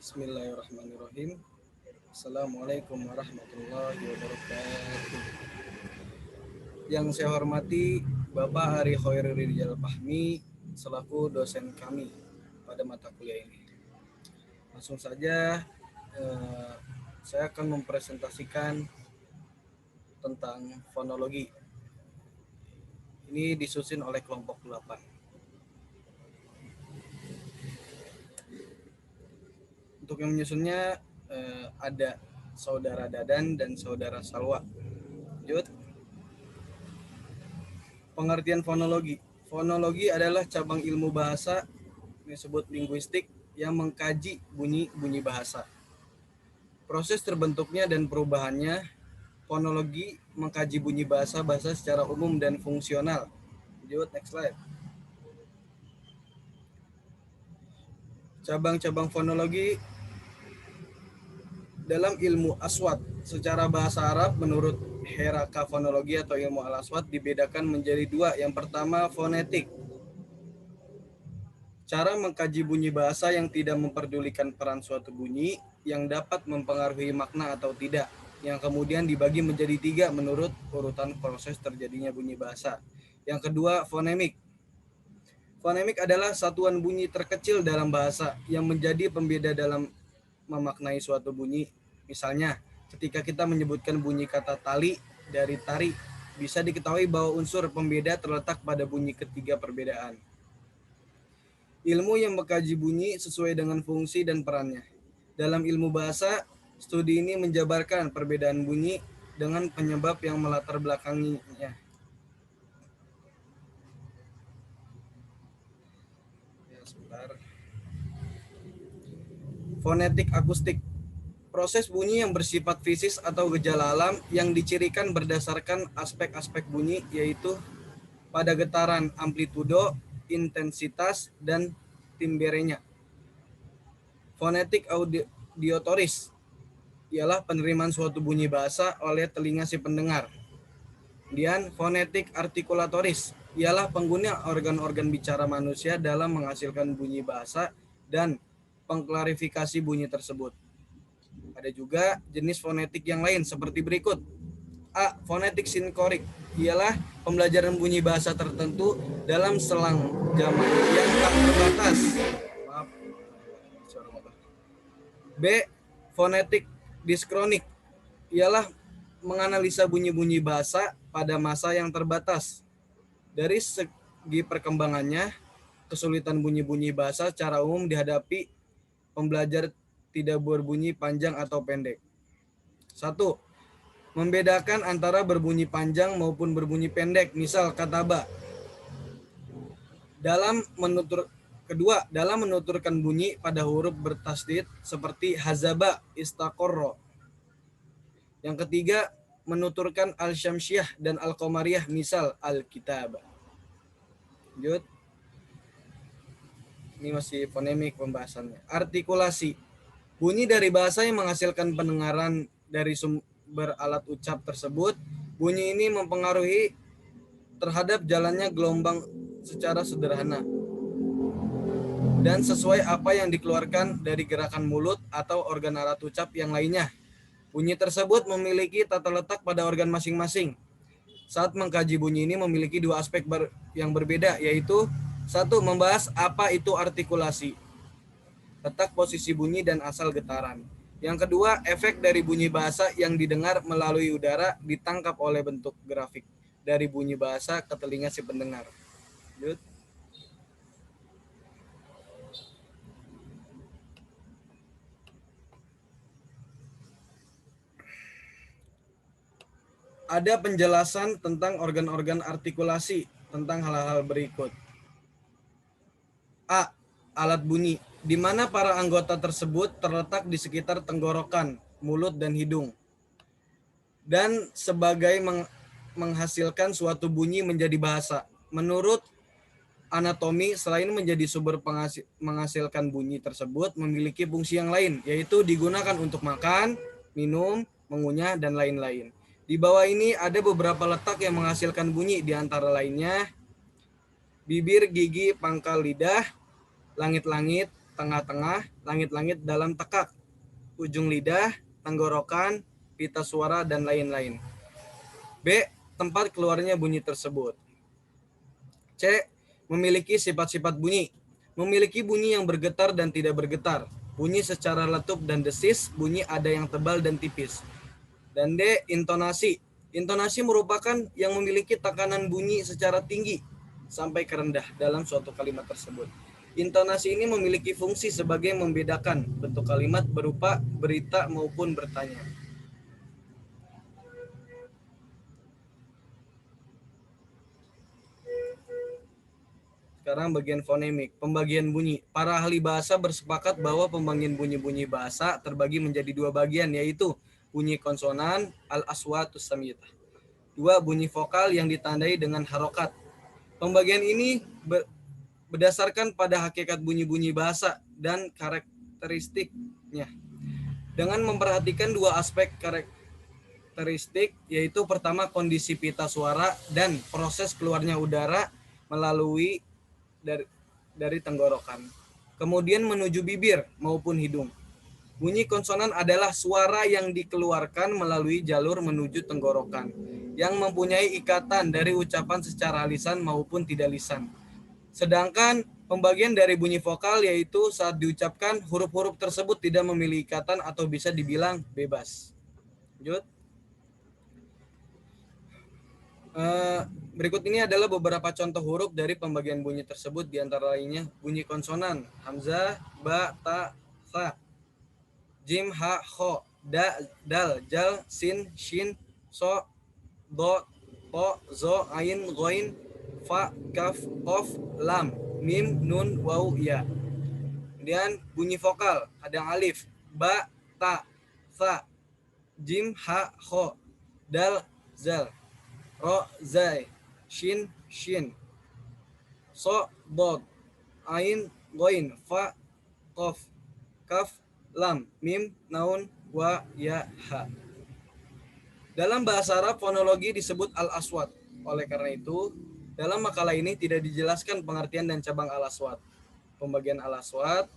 Bismillahirrahmanirrahim. Assalamualaikum warahmatullahi wabarakatuh. Yang saya hormati Bapak Ari Khairul Rijal Fahmi selaku dosen kami pada mata kuliah ini. Langsung saja saya akan mempresentasikan tentang fonologi. Ini disusun oleh kelompok 8. Untuk yang menyusunnya ada Saudara Dadan dan Saudara Salwa. Lanjut. Pengertian fonologi. Fonologi adalah cabang ilmu bahasa disebut linguistik yang mengkaji bunyi-bunyi bahasa. Proses terbentuknya dan perubahannya, fonologi mengkaji bunyi bahasa secara umum dan fungsional. Lanjut, next slide. Cabang-cabang fonologi dalam ilmu aswat secara bahasa Arab menurut Heraka fonologi atau ilmu al-aswat dibedakan menjadi dua. Yang pertama fonetik. Cara mengkaji bunyi bahasa yang tidak memperdulikan peran suatu bunyi yang dapat mempengaruhi makna atau tidak, yang kemudian dibagi menjadi tiga menurut urutan proses terjadinya bunyi bahasa. Yang kedua fonemik. Fonemik adalah satuan bunyi terkecil dalam bahasa yang menjadi pembeda dalam memaknai suatu bunyi. Misalnya, ketika kita menyebutkan bunyi kata tali dari tari, bisa diketahui bahwa unsur pembeda terletak pada bunyi ketiga perbedaan. Ilmu yang mengkaji bunyi sesuai dengan fungsi dan perannya. Dalam ilmu bahasa, studi ini menjabarkan perbedaan bunyi dengan penyebab yang melatar belakanginya. Fonetik akustik. Proses bunyi yang bersifat fisik atau gejala alam yang dicirikan berdasarkan aspek-aspek bunyi, yaitu pada getaran, amplitudo, intensitas, dan timbrenya. Fonetik auditoris ialah penerimaan suatu bunyi bahasa oleh telinga si pendengar. Kemudian fonetik artikulatoris ialah pengguna organ-organ bicara manusia dalam menghasilkan bunyi bahasa dan pengklarifikasi bunyi tersebut. Ada juga jenis fonetik yang lain seperti berikut. A. Fonetik sinkorik ialah pembelajaran bunyi bahasa tertentu dalam selang zaman yang tak terbatas. B. Fonetik diskronik ialah menganalisa bunyi-bunyi bahasa pada masa yang terbatas. Dari segi perkembangannya, kesulitan bunyi-bunyi bahasa secara umum dihadapi pembelajar tidak berbunyi panjang atau pendek. 1. Membedakan antara berbunyi panjang maupun berbunyi pendek, misal kata ba. Kedua, dalam menuturkan bunyi pada huruf bertasdid seperti hazaba, istaqorro. Yang ketiga, menuturkan al-syamsiyah dan al-qamariyah, misal al-kitab. Lanjut. Ini masih fonemik pembahasannya. Artikulasi. Bunyi dari bahasa yang menghasilkan pendengaran dari sumber alat ucap tersebut. Bunyi ini mempengaruhi terhadap jalannya gelombang secara sederhana dan sesuai apa yang dikeluarkan dari gerakan mulut atau organ alat ucap yang lainnya. Bunyi tersebut memiliki tata letak pada organ masing-masing. Saat mengkaji bunyi ini memiliki dua aspek yang berbeda, yaitu 1. Membahas apa itu artikulasi, letak posisi bunyi dan asal getaran. Yang kedua, efek dari bunyi bahasa yang didengar melalui udara ditangkap oleh bentuk grafik dari bunyi bahasa ke telinga si pendengar. Lanjut. Ada penjelasan tentang organ-organ artikulasi tentang hal-hal berikut. A. Alat bunyi, di mana para anggota tersebut terletak di sekitar tenggorokan, mulut, dan hidung. Dan sebagai menghasilkan suatu bunyi menjadi bahasa. Menurut anatomi, selain menjadi sumber menghasilkan bunyi tersebut, memiliki fungsi yang lain, yaitu digunakan untuk makan, minum, mengunyah, dan lain-lain. Di bawah ini ada beberapa letak yang menghasilkan bunyi, di antara lainnya bibir, gigi, pangkal lidah, langit-langit, tengah-tengah, langit-langit dalam tekak, ujung lidah, tenggorokan, pita suara, dan lain-lain. B. Tempat keluarnya bunyi tersebut. C. Memiliki sifat-sifat bunyi. Memiliki bunyi yang bergetar dan tidak bergetar. Bunyi secara letup dan desis, bunyi ada yang tebal dan tipis. Dan D. Intonasi. Intonasi merupakan yang memiliki tekanan bunyi secara tinggi sampai ke rendah dalam suatu kalimat tersebut. Intonasi ini memiliki fungsi sebagai membedakan bentuk kalimat berupa berita maupun bertanya. Sekarang bagian fonemik, pembagian bunyi. Para ahli bahasa bersepakat bahwa pembagian bunyi-bunyi bahasa terbagi menjadi dua bagian, yaitu bunyi konsonan, al-aswatus samiyatah. Dua, bunyi vokal yang ditandai dengan harokat. Pembagian ini berdasarkan pada hakikat bunyi-bunyi bahasa dan karakteristiknya. Dengan memperhatikan dua aspek karakteristik, yaitu pertama kondisi pita suara dan proses keluarnya udara melalui dari tenggorokan, kemudian menuju bibir maupun hidung. Bunyi konsonan adalah suara yang dikeluarkan melalui jalur menuju tenggorokan, yang mempunyai ikatan dari ucapan secara lisan maupun tidak lisan. Sedangkan pembagian dari bunyi vokal yaitu saat diucapkan huruf-huruf tersebut tidak memiliki ikatan atau bisa dibilang bebas. Lanjut. Berikut ini adalah beberapa contoh huruf dari pembagian bunyi tersebut, di antara lainnya bunyi konsonan: hamzah, ba, ta, tha, jim, ha, kho, da, dal, jal, sin, shin, so, do, to, zo, ain, goin, fa, kaf, kof, lam, mim, nun, waw, ya. Kemudian bunyi vokal ada alif, ba, ta, tha, jim, ha, kho, dal, zal, ro, zai, shin, shin, so, dot, ain, goin, fa, kof, kaf, lam, mim, naun, wa, ya, ha. Dalam bahasa Arab, fonologi disebut al-aswat. Oleh karena itu, dalam makalah ini tidak dijelaskan pengertian dan cabang al-aswat. Pembagian al-aswat,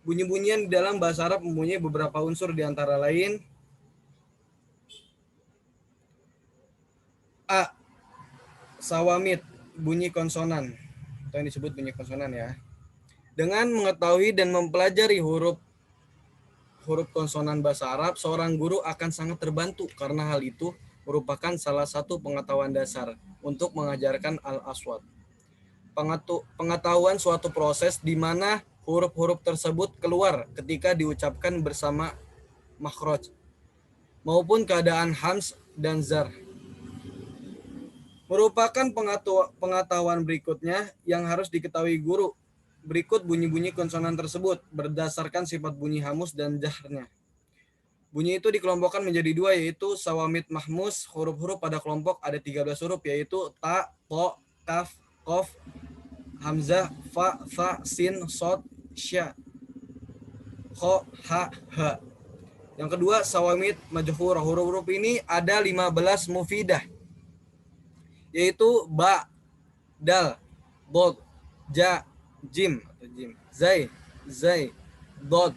bunyi-bunyian di dalam bahasa Arab mempunyai beberapa unsur, di antara lain: A. Sawamid, bunyi konsonan, atau yang disebut bunyi konsonan ya. Dengan mengetahui dan mempelajari huruf konsonan bahasa Arab, seorang guru akan sangat terbantu karena hal itu merupakan salah satu pengetahuan dasar untuk mengajarkan al-aswat. Pengetahuan suatu proses di mana huruf-huruf tersebut keluar ketika diucapkan bersama makhraj maupun keadaan hams dan zar. Merupakan pengetahuan berikutnya yang harus diketahui guru. Berikut bunyi-bunyi konsonan tersebut berdasarkan sifat bunyi hamus dan jahrnya. Bunyi itu dikelompokkan menjadi dua, yaitu sawamid mahmus. Huruf-huruf pada kelompok ada 13 huruf, yaitu ta, to, kaf, kof, hamzah, fa, tha, sin, sod, sya, kho, ha, ha. Yang kedua sawamid majhur. Huruf-huruf ini ada 15 mufidah, yaitu ba, dal, dod, ja, jim atau jim, zai, dod,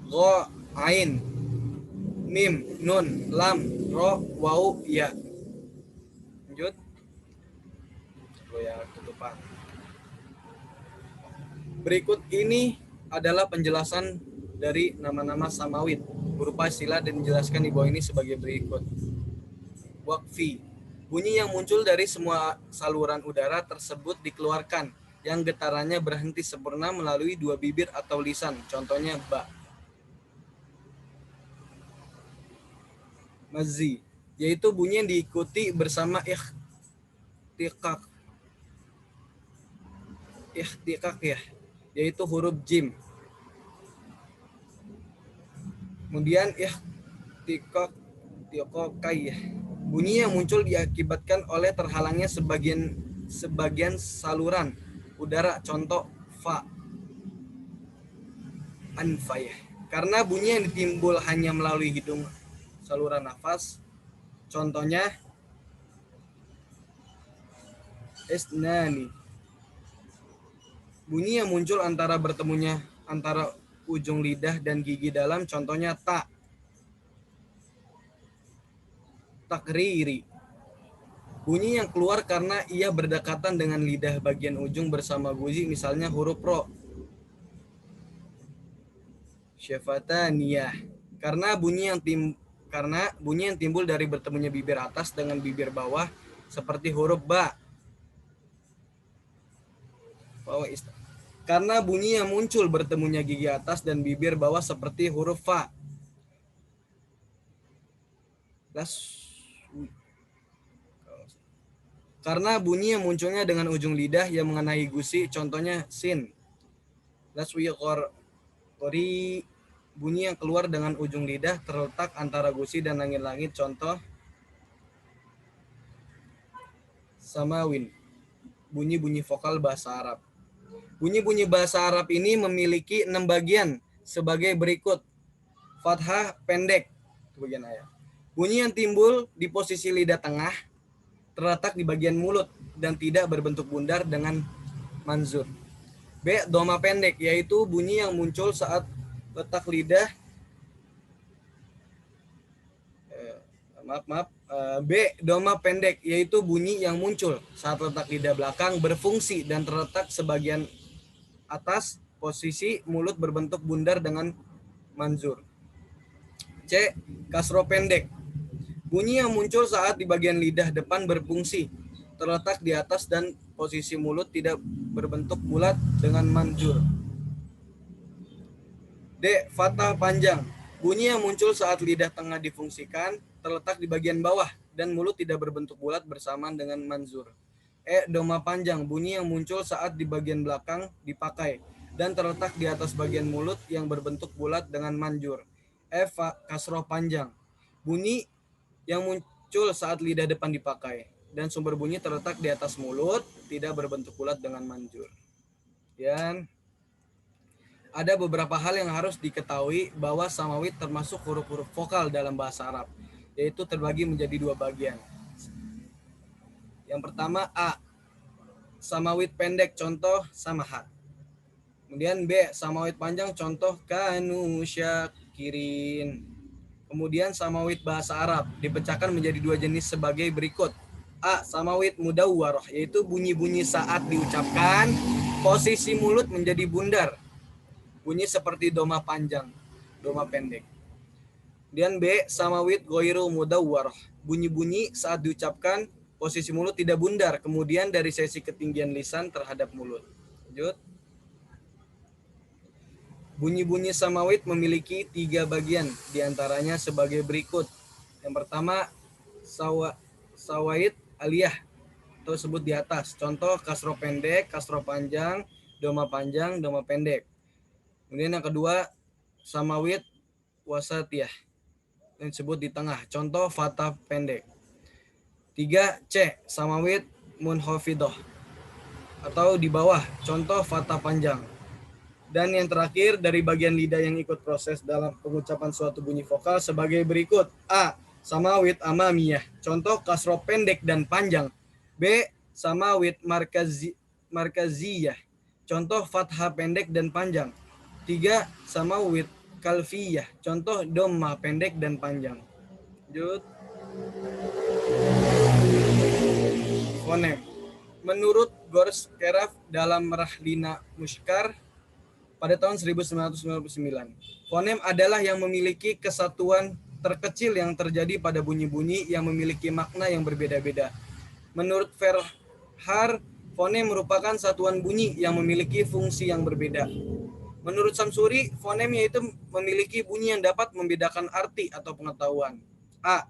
go, ain, mim, nun, lam, ro, waw, ya. Lanjut. Ya, tutupan. Berikut ini adalah penjelasan dari nama-nama samawid berupa sila dan dijelaskan di bawah ini sebagai berikut. Waqfi, bunyi yang muncul dari semua saluran udara tersebut dikeluarkan, yang getarannya berhenti sempurna melalui dua bibir atau lisan, contohnya ba. Mazzi, yaitu bunyi yang diikuti bersama ikhtikak ya, yaitu huruf jim. Kemudian ikhtikak ya, bunyi yang muncul diakibatkan oleh terhalangnya sebagian saluran udara, contoh fa, anfayah. Karena bunyi yang ditimbul hanya melalui hidung, saluran nafas, contohnya isnani. Bunyi yang muncul antara ujung lidah dan gigi dalam, contohnya ta, takriri. Bunyi yang keluar karena ia berdekatan dengan lidah bagian ujung bersama gusi, misalnya huruf ro, syafataniyah. Karena bunyi yang timbul dari bertemunya bibir atas dengan bibir bawah, seperti huruf ba. Karena bunyi yang muncul bertemunya gigi atas dan bibir bawah seperti huruf fa. Karena bunyi yang munculnya dengan ujung lidah yang mengenai gusi, contohnya sin. Kori, bunyi yang keluar dengan ujung lidah terletak antara gusi dan langit-langit, contoh samawin. Bunyi-bunyi vokal bahasa Arab. Bunyi-bunyi bahasa Arab ini memiliki 6 bagian sebagai berikut. Fathah pendek, bagian ayat. Bunyi yang timbul di posisi lidah tengah terletak di bagian mulut dan tidak berbentuk bundar dengan manzur. B. Doma pendek, yaitu bunyi yang muncul saat letak lidah B. Doma pendek, yaitu bunyi yang muncul saat letak lidah belakang berfungsi dan terletak sebagian atas posisi mulut berbentuk bundar dengan manzur. C. Kasro pendek, bunyi yang muncul saat di bagian lidah depan berfungsi terletak di atas dan posisi mulut tidak berbentuk bulat dengan manzur. D. Fathah panjang, bunyi yang muncul saat lidah tengah difungsikan terletak di bagian bawah dan mulut tidak berbentuk bulat bersamaan dengan manzur. E. Doma panjang, bunyi yang muncul saat di bagian belakang dipakai dan terletak di atas bagian mulut yang berbentuk bulat dengan manjur. F. Kasroh panjang, bunyi yang muncul saat lidah depan dipakai dan sumber bunyi terletak di atas mulut, tidak berbentuk bulat dengan manjur. Dan ada beberapa hal yang harus diketahui bahwa samawit termasuk huruf-huruf vokal dalam bahasa Arab, yaitu terbagi menjadi 2 bagian. Yang pertama A, samawit pendek, contoh samahat. Kemudian B, samawit panjang, contoh kanu syakirin. Kemudian samawit bahasa Arab dipecahkan menjadi 2 jenis sebagai berikut. A, samawit mudawwarah, yaitu bunyi-bunyi saat diucapkan posisi mulut menjadi bundar, bunyi seperti doma panjang, doma pendek. Kemudian B, samawit ghairu mudawwarah, bunyi-bunyi saat diucapkan posisi mulut tidak bundar, kemudian dari sisi ketinggian lisan terhadap mulut. Lanjut. Bunyi-bunyi samawit memiliki 3 bagian, diantaranya sebagai berikut. Yang pertama, sawait aliyah, atau sebut di atas. Contoh kasro pendek, kasro panjang, doma pendek. Kemudian yang kedua, samawit wasatiyah, yang disebut di tengah. Contoh fathah pendek. 3. C, samawit munhofidoh, atau di bawah. Contoh fathah panjang. Dan yang terakhir, dari bagian lidah yang ikut proses dalam pengucapan suatu bunyi vokal sebagai berikut. A, samawit amamiyah, contoh kasro pendek dan panjang. B, samawit markaziyah, contoh fathah pendek dan panjang. 3. Samawit kalfiyah, contoh dhamma pendek dan panjang. Lanjut. Fonem. Menurut Gorskeraf dalam Rahlina Mushkar pada tahun 1999, fonem adalah yang memiliki kesatuan terkecil yang terjadi pada bunyi-bunyi yang memiliki makna yang berbeda-beda. Menurut Verhaar, fonem merupakan satuan bunyi yang memiliki fungsi yang berbeda. Menurut Samsuri, fonem yaitu memiliki bunyi yang dapat membedakan arti atau pengetahuan. A.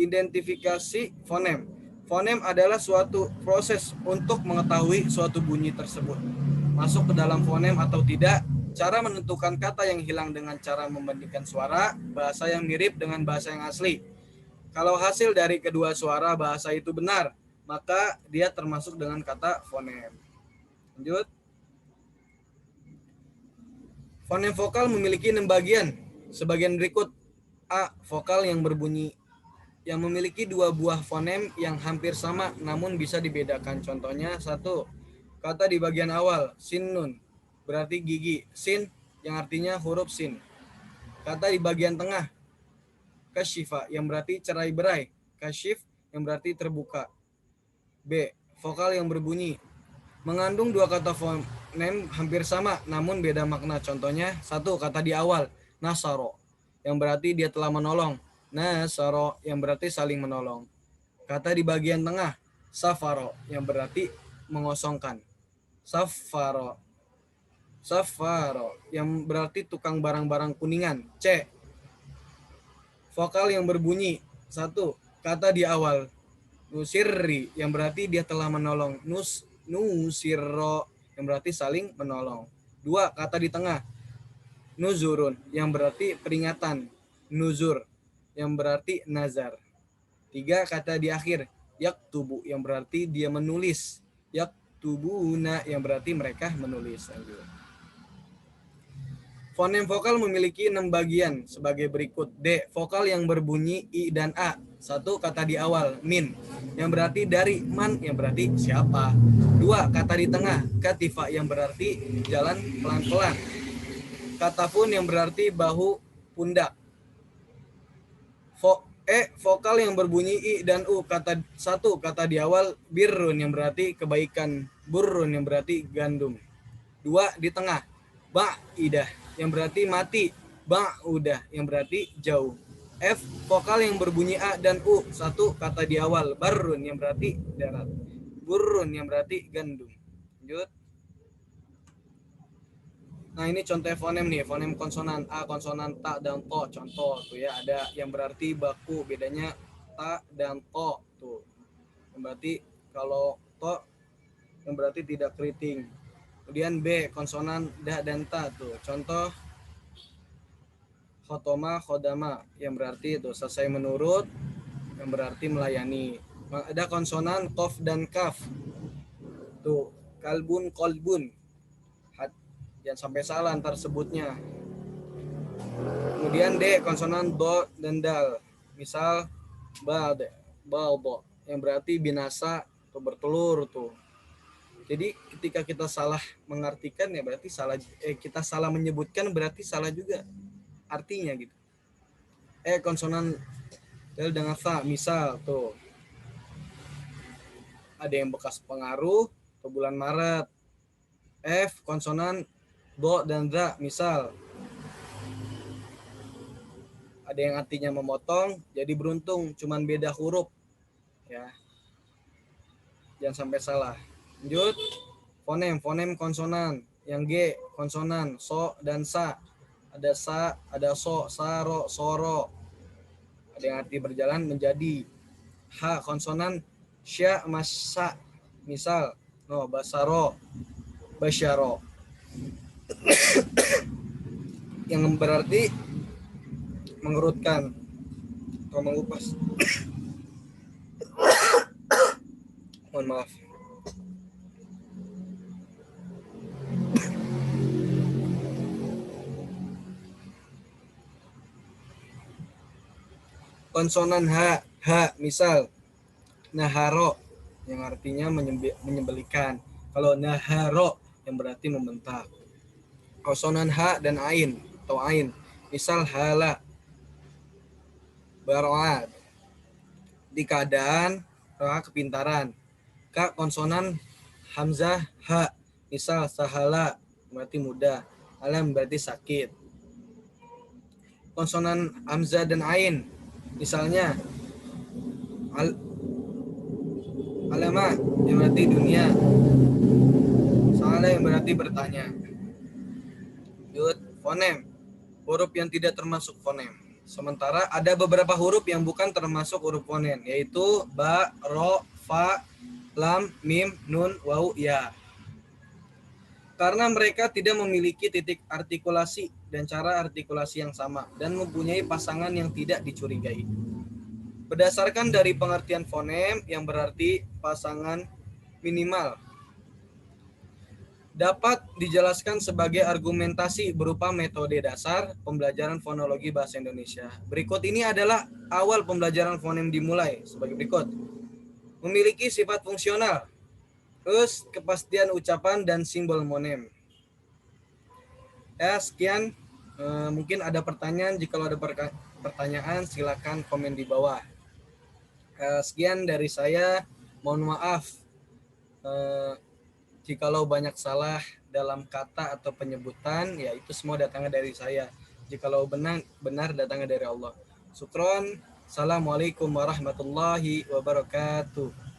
Identifikasi fonem. Fonem adalah suatu proses untuk mengetahui suatu bunyi tersebut masuk ke dalam fonem atau tidak, cara menentukan kata yang hilang dengan cara membandingkan suara, bahasa yang mirip dengan bahasa yang asli. Kalau hasil dari kedua suara bahasa itu benar, maka dia termasuk dengan kata fonem. Lanjut. Fonem vokal memiliki 6 bagian. Sebagian berikut. A. Vokal yang berbunyi yang memiliki 2 buah fonem yang hampir sama namun bisa dibedakan. Contohnya 1. Kata di bagian awal, sin nun, berarti gigi. Sin yang artinya huruf sin. Kata di bagian tengah, kasyifa yang berarti cerai berai. Kasyif yang berarti terbuka. B. Vokal yang berbunyi. Mengandung dua kata fonem hampir sama namun beda makna. Contohnya, satu kata di awal, nasaro, yang berarti dia telah menolong. Nasaro yang berarti saling menolong. Kata di bagian tengah, safaro yang berarti mengosongkan. Safaro yang berarti tukang barang-barang kuningan. C. Vokal yang berbunyi. Satu kata di awal, nusirri yang berarti dia telah menolong. Nusirro yang berarti saling menolong. Dua kata di tengah, nuzurun yang berarti peringatan. Nuzur yang berarti nazar. Tiga kata di akhir, yaktubu yang berarti dia menulis. Yaktubuna yang berarti mereka menulis. Fonem vokal memiliki 6 bagian sebagai berikut. D. Vokal yang berbunyi I dan A. Satu kata di awal, min, yang berarti dari. Man yang berarti siapa. Dua kata di tengah, katifa yang berarti jalan pelan-pelan. Katafun yang berarti bahu, pundak. Vokal yang berbunyi I dan U. Satu kata di awal, birrun yang berarti kebaikan. Burrun yang berarti gandum. Dua di tengah, ba'idah yang berarti mati. Ba'udah yang berarti jauh. F. Vokal yang berbunyi A dan U. Satu kata di awal, barrun yang berarti darat. Burrun yang berarti gandum. Lanjut. Nah, ini contoh fonem nih, fonem konsonan A, konsonan ta dan to. Contoh tuh ya, ada yang berarti baku, bedanya ta dan to tuh. Yang berarti kalau to yang berarti tidak keriting. Kemudian B, konsonan da dan ta tuh. Contoh khotoma, khodama yang berarti itu selesai menurut, yang berarti melayani. Ada konsonan kof dan kaf. Tuh, kalbun, kolbun. Jangan sampai salah antar sebutnya. Kemudian D, konsonan do dan dal. Misal baldo yang berarti binasa atau bertelur tuh. Jadi ketika kita salah mengartikan ya berarti salah, kita salah menyebutkan berarti salah juga artinya gitu. Konsonan dal dengan fa, misal tuh ada yang bekas pengaruh atau bulan Maret. F, konsonan do dan za, misal ada yang artinya memotong jadi beruntung, cuman beda huruf ya, jangan sampai salah. Lanjut, fonem konsonan. Yang G, konsonan so dan sa. Ada sa, ada so, saro, soro. Ada yang arti berjalan menjadi. H, konsonan sya, masa. Misal, no, basaro, basyaro. Yang berarti mengerutkan atau mengupas. Mohon maaf. Konsonan H, misal naharo yang artinya menyembelikan. Kalau naharo yang berarti membentak. Konsonan H dan ain atau ain, misal hala, baroad, di keadaan, roha kepintaran. K, konsonan hamzah H, misal sahala berarti mudah, alam berarti sakit. Konsonan hamzah dan ain, misalnya alama yang berarti dunia, salah yang berarti bertanya. Lanjut, fonem, huruf yang tidak termasuk fonem. Sementara ada beberapa huruf yang bukan termasuk huruf fonem, yaitu ba, ro, fa, lam, mim, nun, waw, ya. Karena mereka tidak memiliki titik artikulasi dan cara artikulasi yang sama dan mempunyai pasangan yang tidak dicurigai. Berdasarkan dari pengertian fonem yang berarti pasangan minimal, dapat dijelaskan sebagai argumentasi berupa metode dasar pembelajaran fonologi bahasa Indonesia. Berikut ini adalah awal pembelajaran fonem dimulai sebagai berikut. Memiliki sifat fungsional. Terus kepastian ucapan dan simbol monem. Ya, sekian. Mungkin ada pertanyaan. Jika ada pertanyaan, silakan komen di bawah. Sekian dari saya. Mohon maaf jikalau banyak salah dalam kata atau penyebutan, ya itu semua datangnya dari saya. Jikalau benar datangnya dari Allah. Syukron. Assalamualaikum warahmatullahi wabarakatuh.